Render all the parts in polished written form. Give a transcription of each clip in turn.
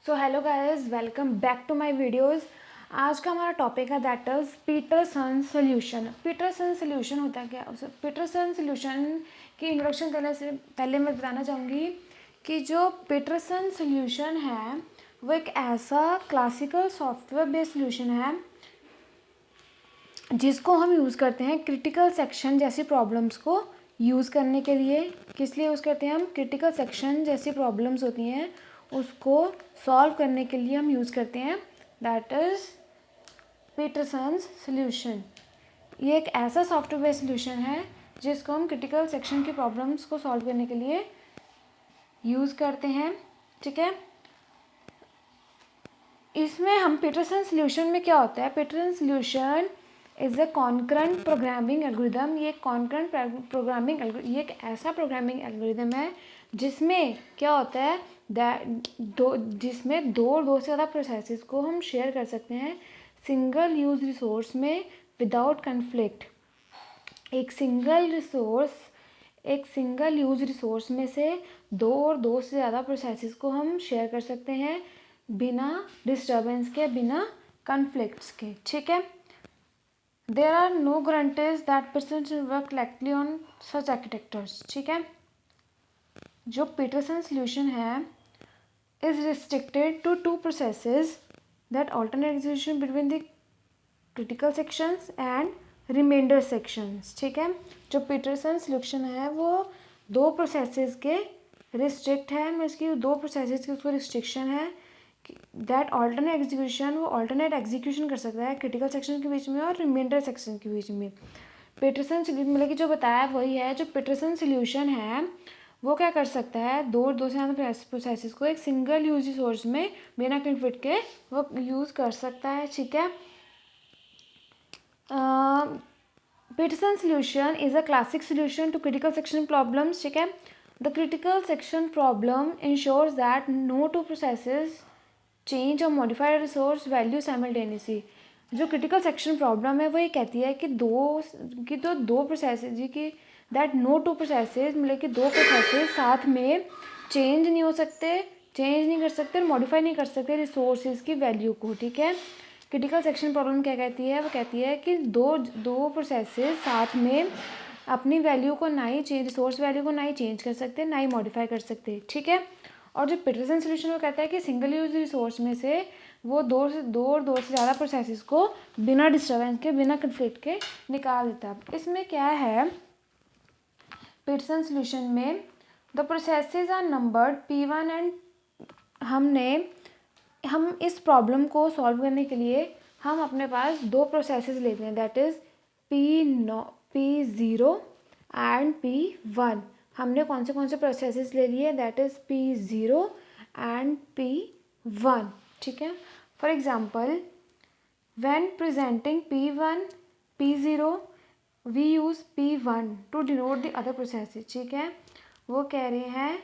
So hello guys, welcome back to my videos. आज का हमारा टॉपिक है that is Peterson solution. Peterson solution होता है क्या? पीटरसन सोल्यूशन की इंट्रोडक्शन करने से पहले मैं बताना चाहूँगी कि जो पीटरसन सोल्यूशन है वो एक ऐसा क्लासिकल सॉफ्टवेयर बेस्ड सोल्यूशन है जिसको हम यूज़ करते हैं क्रिटिकल सेक्शन जैसी प्रॉब्लम्स को यूज़ करने के लिए। किस लिए यूज़ करते हैं हम? क्रिटिकल सेक्शन जैसी प्रॉब्लम्स होती हैं उसको सॉल्व करने के लिए हम यूज़ करते हैं दैट इज़ पीटरसन्स सॉल्यूशन। ये एक ऐसा सॉफ्टवेयर बेस्ड सॉल्यूशन है जिसको हम क्रिटिकल सेक्शन की प्रॉब्लम्स को सॉल्व करने के लिए यूज़ करते हैं। ठीक है, इसमें हम पीटरसन सॉल्यूशन में क्या होता है? Peterson solution is a concurrent programming algorithm. ये कॉन्करेंट प्रोग्रामिंग ये एक ऐसा प्रोग्रामिंग एल्गोरिदम है जिसमें क्या होता है जिसमें दो से ज़्यादा प्रोसेसेस को हम शेयर कर सकते हैं सिंगल यूज रिसोर्स में विदाउट कन्फ्लिक्ट। एक सिंगल यूज रिसोर्स में से दो से ज़्यादा प्रोसेसेस को हम शेयर कर सकते हैं बिना डिस्टर्बेंस के, बिना कन्फ्लिक्ट्स के। ठीक है, there are no guarantees that person work correctly on such architectures. ठीक है, जो पीटरसन सॉल्यूशन है is restricted to two processes that alternate execution between the critical sections and remainder sections। ठीक है, जो पीटरसन सॉल्यूशन है वो दो प्रोसेसेस के रिस्ट्रिक्ट है। मैं इसकी दो प्रोसेसेस की उसको रिस्ट्रिक्शन है दैट ऑल्टरनेट एग्जीक्यूशन, वो ऑल्टरनेट एग्जीक्यूशन कर सकता है क्रिटिकल सेक्शन के बीच में और रिमाइंडर सेक्शन के बीच में। पीटरसन मतलब कि जो बताया वही है। जो पीटरसन सॉल्यूशन है वो क्या कर सकता है? दो से ज़्यादा प्रोसेसेस को एक सिंगल यूज रिसोर्स में बिना कन्फ्लिक्ट के वो यूज़ कर सकता है। ठीक है, Peterson solution is a classic solution to critical section problems. ठीक है, the critical section problem ensures that no two processes change और मॉडिफाइड रिसोर्स वैल्यू साइमल्टेनियसली। जो क्रिटिकल सेक्शन प्रॉब्लम है वो ये कहती है कि दो प्रोसेसेस जी की दैट नो टू प्रोसेसेस मतलब कि दो प्रोसेसेस साथ में चेंज नहीं हो सकते, चेंज नहीं कर सकते और मॉडिफाई नहीं कर सकते रिसोर्सेज की वैल्यू को। ठीक है, क्रिटिकल सेक्शन प्रॉब्लम क्या कहती है? वो कहती है कि दो प्रोसेसेस साथ में अपनी वैल्यू को ना ही चेंज, रिसोर्स वैल्यू को ना ही चेंज कर सकते, ना ही मॉडिफाई कर सकते। ठीक है, और जो पीटरसन सॉल्यूशन वो कहता है कि सिंगल यूज रिसोर्स में से वो दो से ज़्यादा प्रोसेसेस को बिना डिस्टर्बेंस के, बिना कन्फ्लिक्ट के निकाल देता है। इसमें क्या है पीटरसन सॉल्यूशन में? The processes are numbered P1 and हम इस प्रॉब्लम को सॉल्व करने के लिए हम अपने पास दो प्रोसेसेस लेते हैं that is P0 and P1। हमने कौन से प्रोसेसेस ले लिए? That is P0 and P1। ठीक है, for example when presenting P0 we use P1 to denote the other processes. ठीक है, वो कह रहे हैं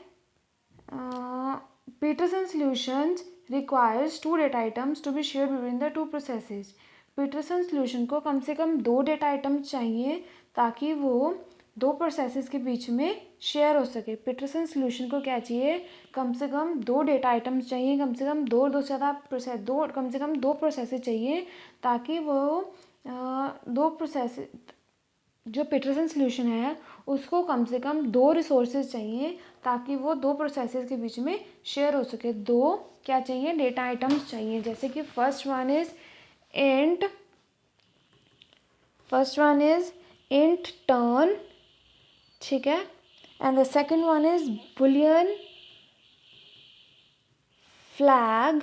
Peterson solutions requires two data items to be share between the two processes. Peterson solution को कम से कम दो डेटा आइटम्स चाहिए ताकि वो दो प्रोसेसेस के बीच में शेयर हो सके। पीटरसन सॉल्यूशन को क्या चाहिए? कम से कम दो डेटा आइटम्स चाहिए, कम से कम दो से ज़्यादा कम से कम दो प्रोसेसेस चाहिए ताकि वो दो प्रोसेस जो पीटरसन सॉल्यूशन है उसको कम से कम दो रिसोर्सेज चाहिए ताकि वो दो प्रोसेसेस के बीच में शेयर हो सके। दो क्या चाहिए? डेटा आइटम्स चाहिए। जैसे कि first one is int turn. ठीक है, and the second one is Boolean flag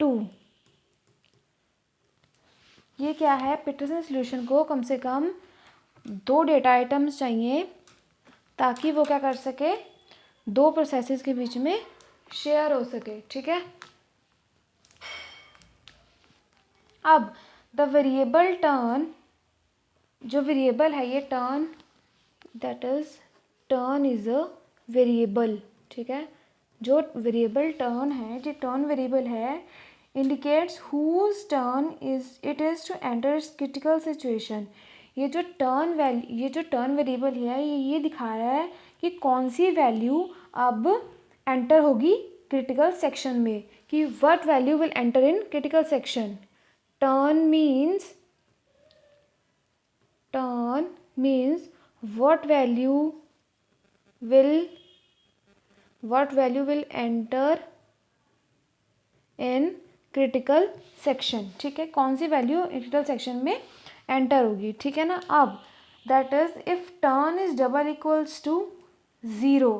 2। ये क्या है? पीटरसन सॉल्यूशन को कम से कम दो डेटा आइटम्स चाहिए ताकि वो क्या कर सके? दो प्रोसेसेस के बीच में शेयर हो सके। ठीक है, अब द वेरिएबल टर्न, जो वेरिएबल है ये turn, that is turn is a variable. ठीक है, जो वेरिएबल टर्न है, जो टर्न वेरिएबल है indicates whose turn is it is to enter critical situation. ये जो टर्न वेरिएबल है ये दिखा रहा है कि कौन सी वैल्यू अब एंटर होगी क्रिटिकल सेक्शन में कि what value will enter in critical section. Turn means what value will enter in critical section. ठीक है, कौन सी वैल्यू क्रिटिकल सेक्शन में एंटर होगी. ठीक है ना. अब that is if turn is double equals to 0,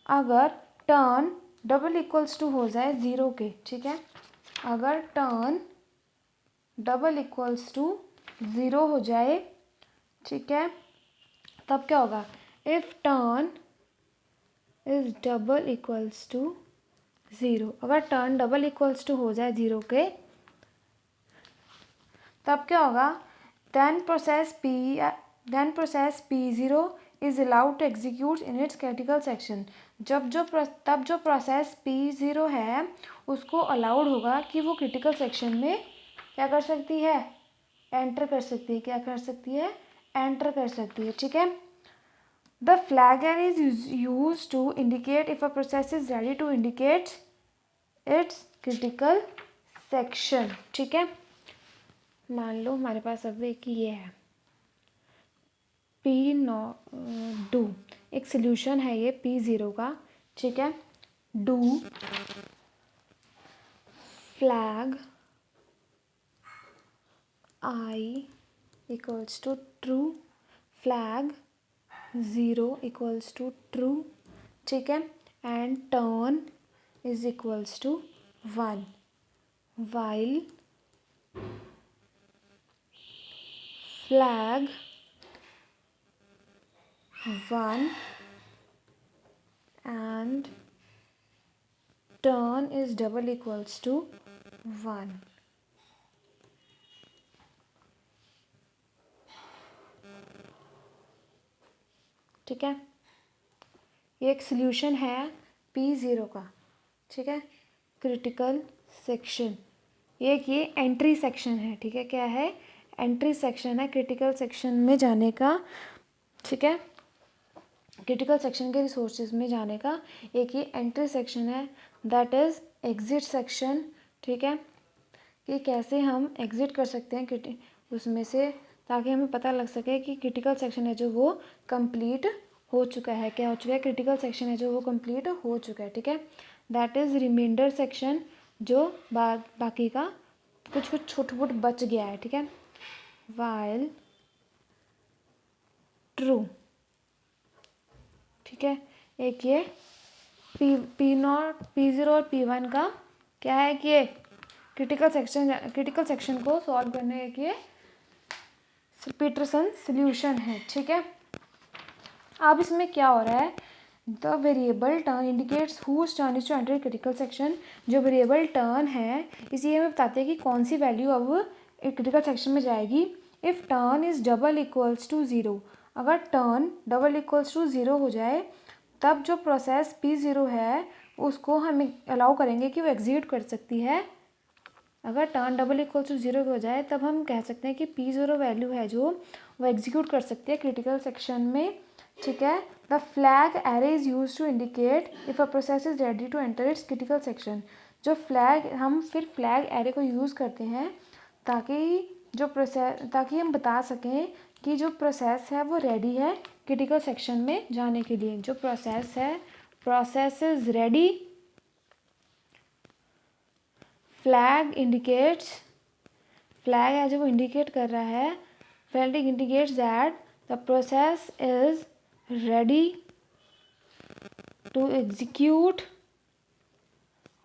अगर टर्न डबल इक्वल्स टू हो जाए 0 के. ठीक है, अगर टर्न डबल इक्वल्स टू 0 हो जाए. ठीक है, तब क्या होगा. If turn is double equals to 0, अगर टर्न डबल इक्वल्स टू हो जाए 0 के, तब क्या होगा. Then process P0 is allowed to execute in its critical section. तब जो प्रोसेस P0 है उसको अलाउड होगा कि वो क्रिटिकल सेक्शन में क्या कर सकती है, एंटर कर सकती है. क्या कर सकती है, एंटर कर सकती है. ठीक है. The flagger is use to indicate if a process is ready to indicate its critical section. ठीक है, मान लो हमारे पास अब एक ये है P0 एक सोल्यूशन है ये P0 का. ठीक है, do flag I equals to true, flag 0 equals to true. ठीक है, and turn is equals to 1 while flag 1 and turn is double equals to 1. ठीक है, ये एक सोल्यूशन है P0 का. ठीक है, क्रिटिकल सेक्शन. ये एंट्री सेक्शन है. ठीक है, क्या है, एंट्री सेक्शन है क्रिटिकल सेक्शन में जाने का. ठीक है, क्रिटिकल सेक्शन के रिसोर्सेज में जाने का एक ये एंट्री सेक्शन है. That is exit section. ठीक है, कि कैसे हम एग्जिट कर सकते हैं उसमें से, ताकि हमें पता लग सके कि क्रिटिकल सेक्शन है जो वो कंप्लीट हो चुका है. क्या हो चुका है, क्रिटिकल सेक्शन है जो वो कंप्लीट हो चुका है. ठीक है, दैट इज़ रिमाइंडर सेक्शन, जो बाकी का कुछ छोट बच गया है. ठीक है, वाइल ट्रू. ठीक है, एक ये P0 और P1 का क्या है कि ये क्रिटिकल सेक्शन को सॉल्व करने के पीटरसन सॉल्यूशन है. ठीक है, अब इसमें क्या हो रहा है, the variable turn indicates whose turn is to enter critical section. जो वेरिएबल टर्न है इसी हमें बताते हैं कि कौन सी वैल्यू अब क्रिटिकल सेक्शन में जाएगी. If turn is double equals to 0, अगर टर्न डबल इक्वल्स टू 0 हो जाए, तब जो प्रोसेस P0 है उसको हम अलाउ करेंगे कि वो एग्जीक्यूट कर सकती है. अगर टर्न डबल इक्वल टू 0 हो जाए तब हम कह सकते हैं कि P0 वैल्यू है जो वो एग्जीक्यूट कर सकती है क्रिटिकल सेक्शन में. ठीक है, the flag array is use to indicate if a process is ready to enter its critical section. जो हम फिर फ्लैग एरे को यूज़ करते हैं ताकि हम बता सकें कि जो प्रोसेस है वो रेडी है क्रिटिकल सेक्शन में जाने के लिए. जो प्रोसेस इज रेडी, फ्लैग है जो वो इंडिकेट कर रहा है, flag indicates that the process is ready to execute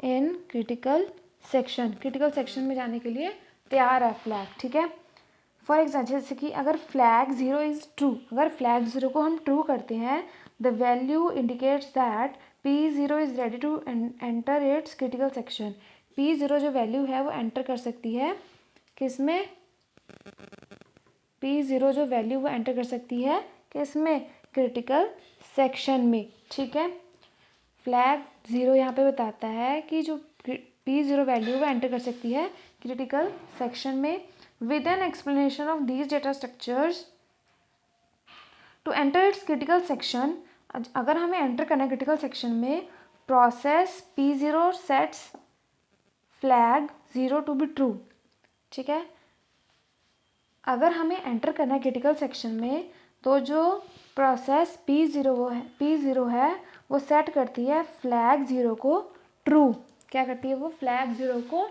in critical section. Critical section में जाने के लिए तैयार है फ्लैग. ठीक है, फॉर एग्जाम्पल जैसे कि अगर फ्लैग 0 इज़ ट्रू, अगर फ्लैग 0 को हम ट्रू करते हैं, the value indicates that P0 is ready to enter its critical section. P0 जो वैल्यू है वो एंटर कर सकती है किसमें, P0 जो वैल्यू वो एंटर कर सकती है किसमें, क्रिटिकल सेक्शन में. ठीक है, फ्लैग 0 यहाँ पे बताता है कि जो P0 वैल्यू वो एंटर कर सकती है क्रिटिकल सेक्शन में. With an explanation of these data structures to enter its critical section. अगर हमें एंटर करना है क्रिटिकल सेक्शन में process P0 sets flag 0 to be true. ठीक है, अगर हमें एंटर करना है क्रिटिकल सेक्शन में तो जो प्रोसेस P0 है वो सेट करती है फ्लैग 0 को ट्रू। क्या करती है वो? फ्लैग 0 को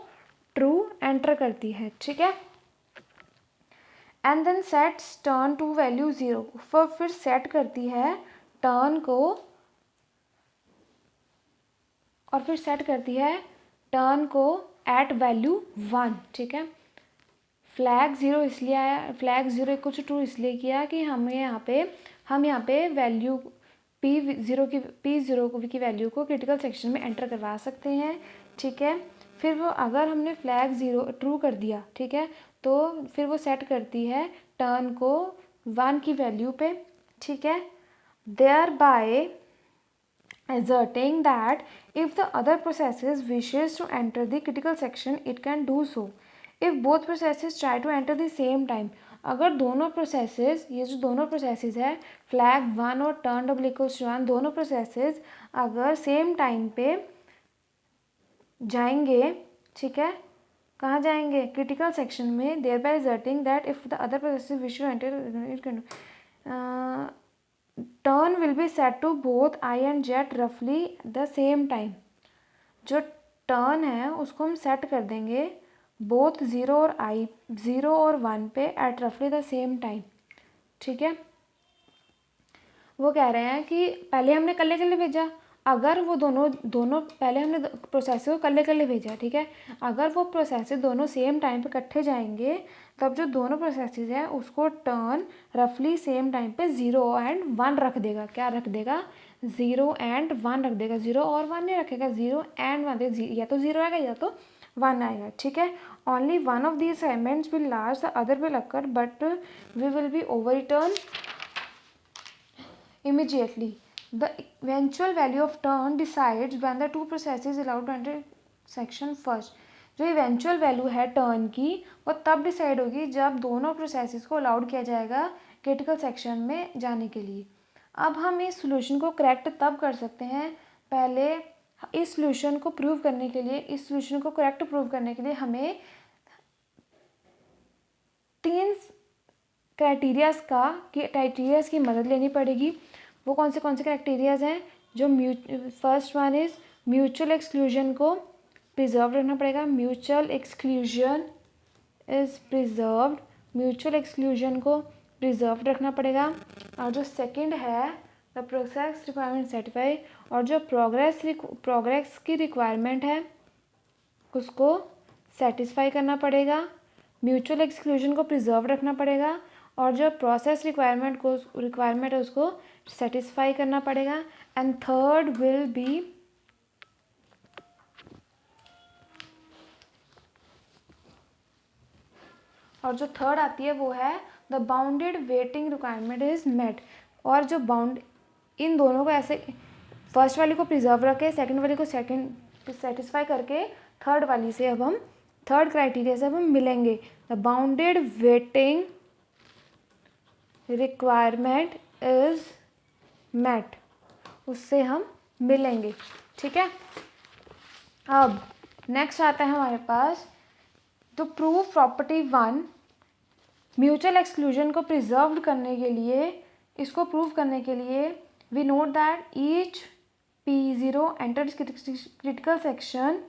ट्रू एंटर करती है। ठीक है, and then sets turn to value 0, फिर सेट करती है टर्न को, और फिर सेट करती है टर्न को एट वैल्यू 1। ठीक है, फ्लैग 0 इसलिए आया, फ्लैग 0 इक्वल टू ट्रू इसलिए किया कि हम यहाँ पे वैल्यू P0 की वैल्यू को क्रिटिकल सेक्शन में एंटर करवा सकते हैं। ठीक है, फिर वो अगर हमने फ्लैग 0 ट्रू कर दिया, ठीक है, तो फिर वो सेट करती है टर्न को 1 की वैल्यू पे। ठीक है, thereby asserting that if the other processes wishes to enter the critical section it can do so if both processes try to enter the same time। अगर दोनों प्रोसेसेस, ये जो दोनों प्रोसेसेस है फ्लैग 1 और टर्न डबल इक्वल्स टू 1, दोनों processes अगर same time पे जाएंगे, ठीक है, कहाँ जाएंगे? क्रिटिकल सेक्शन में, thereby asserting that if the other processes wish to enter it can turn will be set to both I and Z रफली द सेम टाइम। जो टर्न है उसको हम सेट कर देंगे बोथ 0 और 1 पे एट रफली द सेम टाइम। ठीक है, वो कह रहे हैं कि पहले हमने कल्ले कल्ले भेजा, अगर वो दोनों पहले हमने प्रोसेस को कल्ले कल्ले भेजा, ठीक है, अगर वो प्रोसेस दोनों सेम टाइम पे इकट्ठे जाएंगे तब जो दोनों प्रोसेसेस हैं उसको टर्न रफली सेम टाइम पे 0 एंड 1 रख देगा। क्या रख देगा? 0 एंड 1 रख देगा, 0 और 1 नहीं रखेगा, 0 एंड 1, या तो 0 आएगा या तो 1 आएगा। ठीक है, only one of these assignments will last, the other will occur, but we will be over return immediately. The eventual value of turn decides when the two processes allowed to enter section first। जो eventual value है turn की वो तब decide होगी जब दोनों processes को allowed किया जाएगा क्रिटिकल सेक्शन में जाने के लिए। अब हम इस सोल्यूशन को करेक्ट तब कर सकते हैं, पहले इस सोल्यूशन को प्रूव करने के लिए, इस सोल्यूशन को करेक्ट प्रूव करने के लिए हमें 3 क्राइटेरियाज की मदद लेनी पड़ेगी। वो कौन से क्राइटेरियाज हैं? जो first one is mutual exclusion को प्रिजर्व रखना पड़ेगा। Mutual exclusion is preserved, mutual exclusion को प्रिजर्व रखना पड़ेगा। और जो सेकंड है द प्रोसेस रिक्वायरमेंट सेटिफाई, और जो प्रोग्रेस की रिक्वायरमेंट है उसको सेटिस्फाई करना पड़ेगा। म्यूचुअल एक्सक्लूजन को प्रिजर्व रखना पड़ेगा और जो प्रोसेस रिक्वायरमेंट है उसको सेटिस्फाई करना पड़ेगा। एंड थर्ड विल बी और जो थर्ड आती है वो है the bounded waiting requirement is met. और जो इन दोनों को ऐसे फर्स्ट वाली को प्रिजर्व रखे, सेकंड वाली को सेटिस्फाई करके थर्ड क्राइटेरिया से अब हम मिलेंगे। The bounded waiting requirement is met, उससे हम मिलेंगे। ठीक है, अब नेक्स्ट आता है हमारे पास तो प्रूव प्रॉपर्टी 1। म्यूचुअल एक्सक्लूजन को प्रिजर्व करने के लिए, इसको प्रूव करने के लिए we note that each P0 enters critical section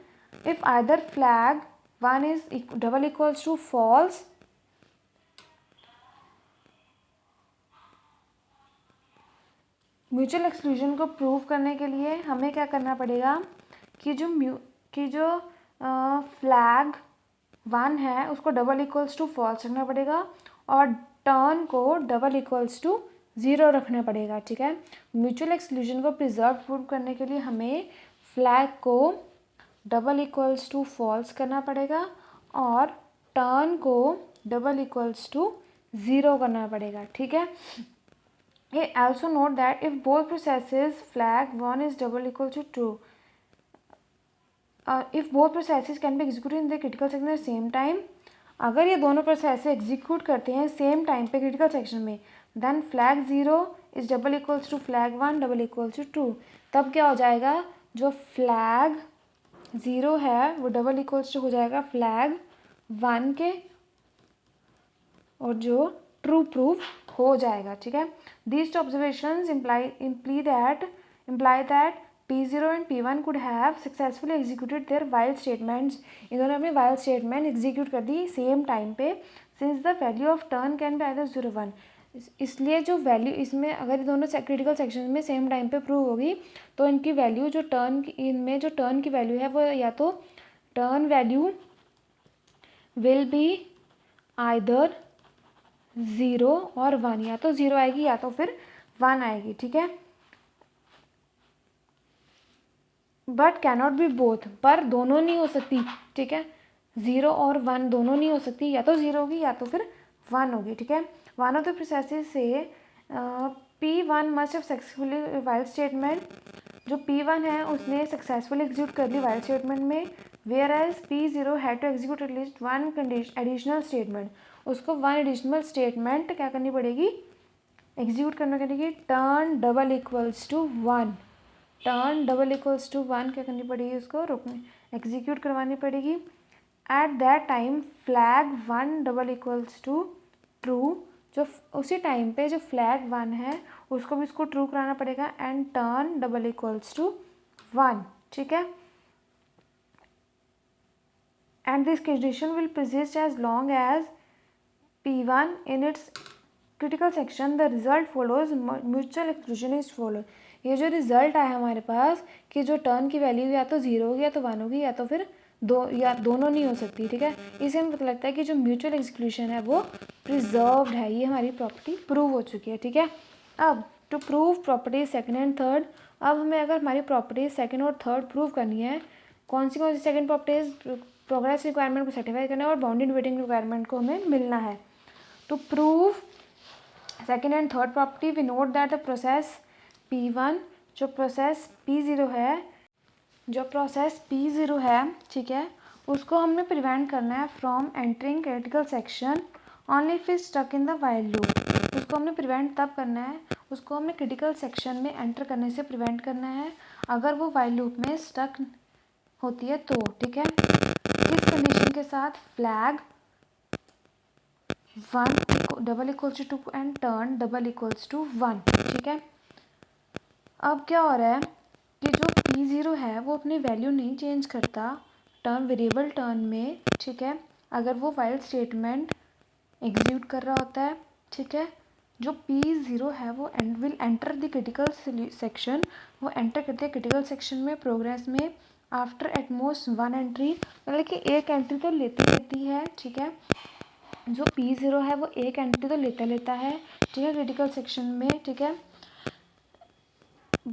if either flag 1 is double equals to false mutual exclusion को प्रूव करने के लिए हमें क्या करना पड़ेगा कि जो फ्लैग 1 है उसको डबल इक्वल्स टू फॉल्स रखना पड़ेगा और टर्न को डबल इक्वल्स टू 0 रखना पड़ेगा। ठीक है, म्यूचुअल एक्सक्लूजन को प्रिजर्व करने के लिए हमें फ्लैग को डबल इक्वल्स टू फॉल्स करना पड़ेगा और टर्न को डबल इक्वल्स टू 0 करना पड़ेगा। ठीक है, ये also note that if both processes flag 1 is double equal to true, if both processes can be executed in the critical section at the same time, अगर ये दोनों प्रोसेस एग्जीक्यूट करते हैं सेम टाइम पे क्रिटिकल सेक्शन में, then flag 0 is double equals to flag 1 double equals to true. तब क्या हो जाएगा? जो फ्लैग 0 है वो डबल इक्वल्स टू हो जाएगा फ्लैग 1 के, और जो ट्रू प्रूफ हो जाएगा, ठीक है। These observations imply that P0 and P1 could have successfully executed their while statements। इन्होंने अपने while statement एग्जीक्यूट कर दी सेम टाइम पे, since the value of turn can be either 0 1। इसलिए जो वैल्यू इसमें अगर ये दोनों क्रिटिकल सेक्शन में सेम टाइम पे प्रूव होगी तो इनकी वैल्यू जो टर्न इनमें जो टर्न की वैल्यू है वो या तो turn value will be either 0 और 1, या तो 0 आएगी या तो फिर 1 आएगी, ठीक है। बट कैनॉट बी बोथ, पर दोनों नहीं हो सकती, ठीक है। 0 और 1 दोनों नहीं हो सकती, या तो 0 होगी या तो फिर 1 होगी, ठीक है। वन ऑफ द प्रोसेसेस से P1 must have successfully while statement, जो P1 है उसने सक्सेसफुली एग्जीक्यूट कर ली वाइल स्टेटमेंट में, whereas P0 had to execute at least 1 additional statement. उसको 1 एडिशनल स्टेटमेंट क्या करनी पड़ेगी, एग्जीक्यूट करने के लिए turn double equals to 1, turn double equals to 1 क्या करनी पड़ेगी, उसको रोकने एग्जीक्यूट करवानी पड़ेगी। At that time flag 1 double equals to true, जो उसी टाइम पे जो फ्लैग 1 है उसको भी इसको ट्रू कराना पड़ेगा, and turn double equals to 1, ठीक है। And this condition will persist as long as P1 in its critical section the result follows mutual exclusion is follow। ये जो रिजल्ट आया हमारे पास कि जो टर्न की वैल्यू या तो 0 होगी या तो 1 होगी या तो फिर दोनों नहीं हो सकती, ठीक है। इसे हमें पता लगता है कि जो म्यूचुअल एक्सक्लूशन है वो प्रिजर्व्ड है, ये हमारी प्रॉपर्टी प्रूव हो चुकी है, ठीक है। अब to prove property second and third, अब हमें अगर हमारी प्रॉपर्टी सेकंड और थर्ड प्रूव करनी है, कौन सी सेकंड प्रॉपर्टीज, प्रोग्रेस रिक्वायरमेंट को सेटिस्फाई करना है और बाउंडेड वेटिंग रिक्वायरमेंट को हमें मिलना है। To prove second and third property, we note that the process P1 जो process P0 है, जो process P0 है, ठीक है, उसको हमने प्रिवेंट करना है from entering critical section only if is stuck in the while loop. उसको हमने प्रिवेंट तब करना है, उसको हमने क्रिटिकल सेक्शन में एंटर करने से प्रिवेंट करना है अगर वो वाइल लूप में स्टक होती है तो, ठीक है। इस कंडीशन के साथ flag 1 double equals to 2 and turn double equals to 1, ठीक है। अब क्या हो रहा है कि जो P0 है वो अपनी वैल्यू नहीं चेंज करता टर्न वेरिएबल टर्न में, ठीक है, अगर वो वाइल स्टेटमेंट एग्जीक्यूट कर रहा होता है, ठीक है। जो P0 है वो will enter the critical section, वो एंटर करते हैं क्रिटिकल सेक्शन में प्रोग्रेस में आफ्टर एटमोस्ट 1 एंट्री, मतलब कि एक एंट्री तो लेती है, ठीक है। जो P0 है वो एक एंट्री तो लेता है, ठीक है, क्रिटिकल सेक्शन में, ठीक है,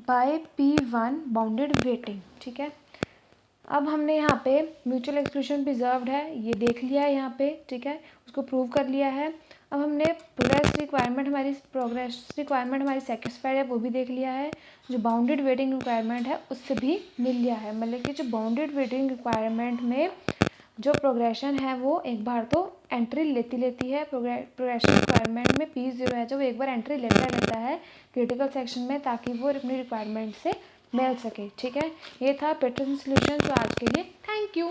बाय P1 बाउंडेड वेटिंग, ठीक है। अब हमने यहाँ पे म्यूचुअल एक्सक्लूशन प्रिजर्व्ड है ये देख लिया है यहाँ पे, ठीक है, उसको प्रूव कर लिया है। अब हमने प्रोग्रेस रिक्वायरमेंट हमारी सेटिस्फाइड है वो भी देख लिया है, जो बाउंडेड वेटिंग रिक्वायरमेंट है उससे भी मिल लिया है, मतलब कि जो बाउंडेड वेटिंग रिक्वायरमेंट में जो प्रोग्रेशन है वो एक बार तो एंट्री लेती है, प्रोग्रेशन रिक्वायरमेंट में P0 है जो एक बार एंट्री लेता है क्रिटिकल सेक्शन में ताकि वो अपनी रिक्वायरमेंट से मिल सके, ठीक है। ये था पैटर्न सॉल्यूशन तो आज के लिए, थैंक यू।